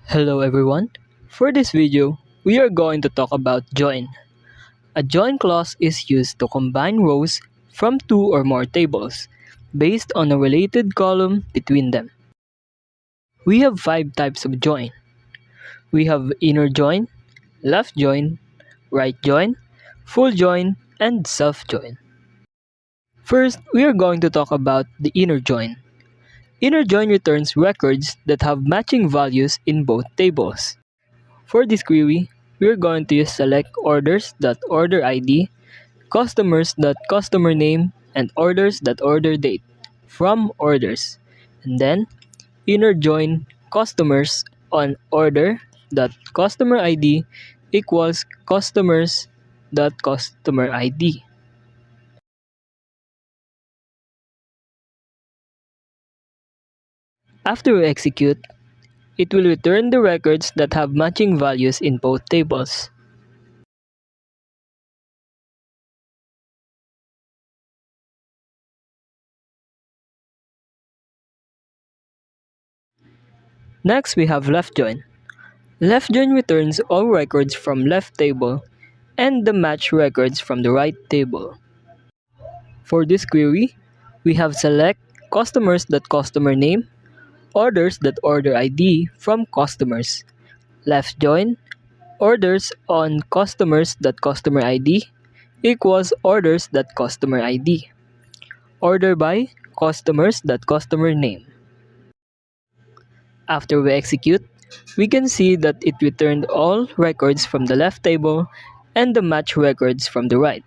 Hello everyone. For this video, we are going to talk about join. A join clause is used to combine rows from two or more tables based on a related column between them. We have five types of join. We have inner join, left join, right join, full join, and self join. First, we are going to talk about the inner join. Inner join returns records that have matching values in both tables. For this query, we are going to use select orders.orderID, customers.customername, and orders.orderdate from orders, and then inner join customers on order.customerID equals customers.customerID. After we execute, it will return the records that have matching values in both tables. Next, we have left join. Left join returns all records from left table and the match records from the right table. For this query, we have select customers.customername, orders.orderID from customers, left join, orders on customers.customerID equals orders.customerID, order by customers.customername. After we execute, we can see that it returned all records from the left table and the match records from the right.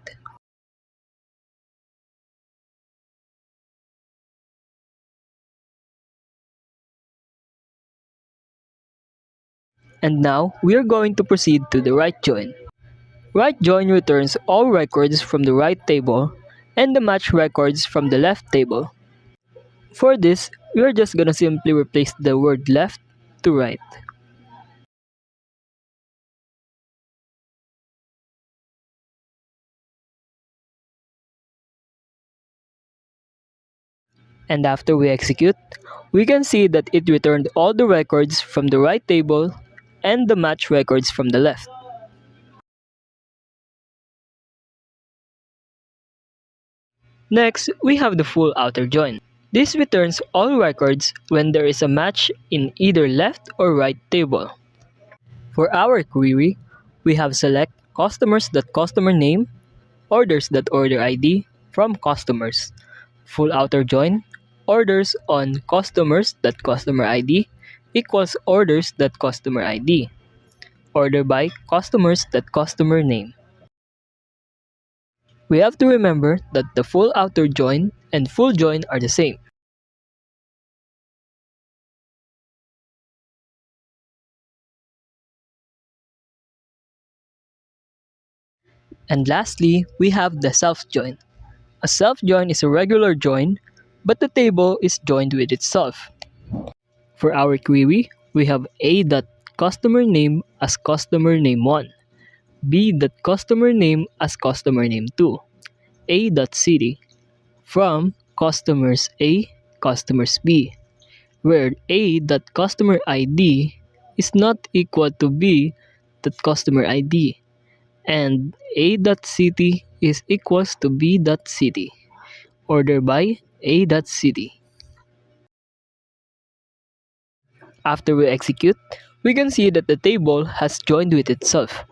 And now, we are going to proceed to the right join. Right join returns all records from the right table and the match records from the left table. For this, we are just gonna simply replace the word left to right. And after we execute, we can see that it returned all the records from the right table and the match records from the left. Next, we have the full outer join. This returns all records when there is a match in either left or right table. For our query, we have select customers.customername, orders.orderID from customers, full outer join, orders on customers.customerID equals orders.customerID, order by customers.customername. We have to remember that the full outer join and full join are the same. And lastly, we have the self join. A self join is a regular join, but the table is joined with itself. For our query, we have a.customername as customername1, b.customername as customername2, a.city from customers A, customers B, where a.customer ID is not equal to b.customer ID, and a.city is equals to b.city, order by a.city. After we execute, we can see that the table has joined with itself.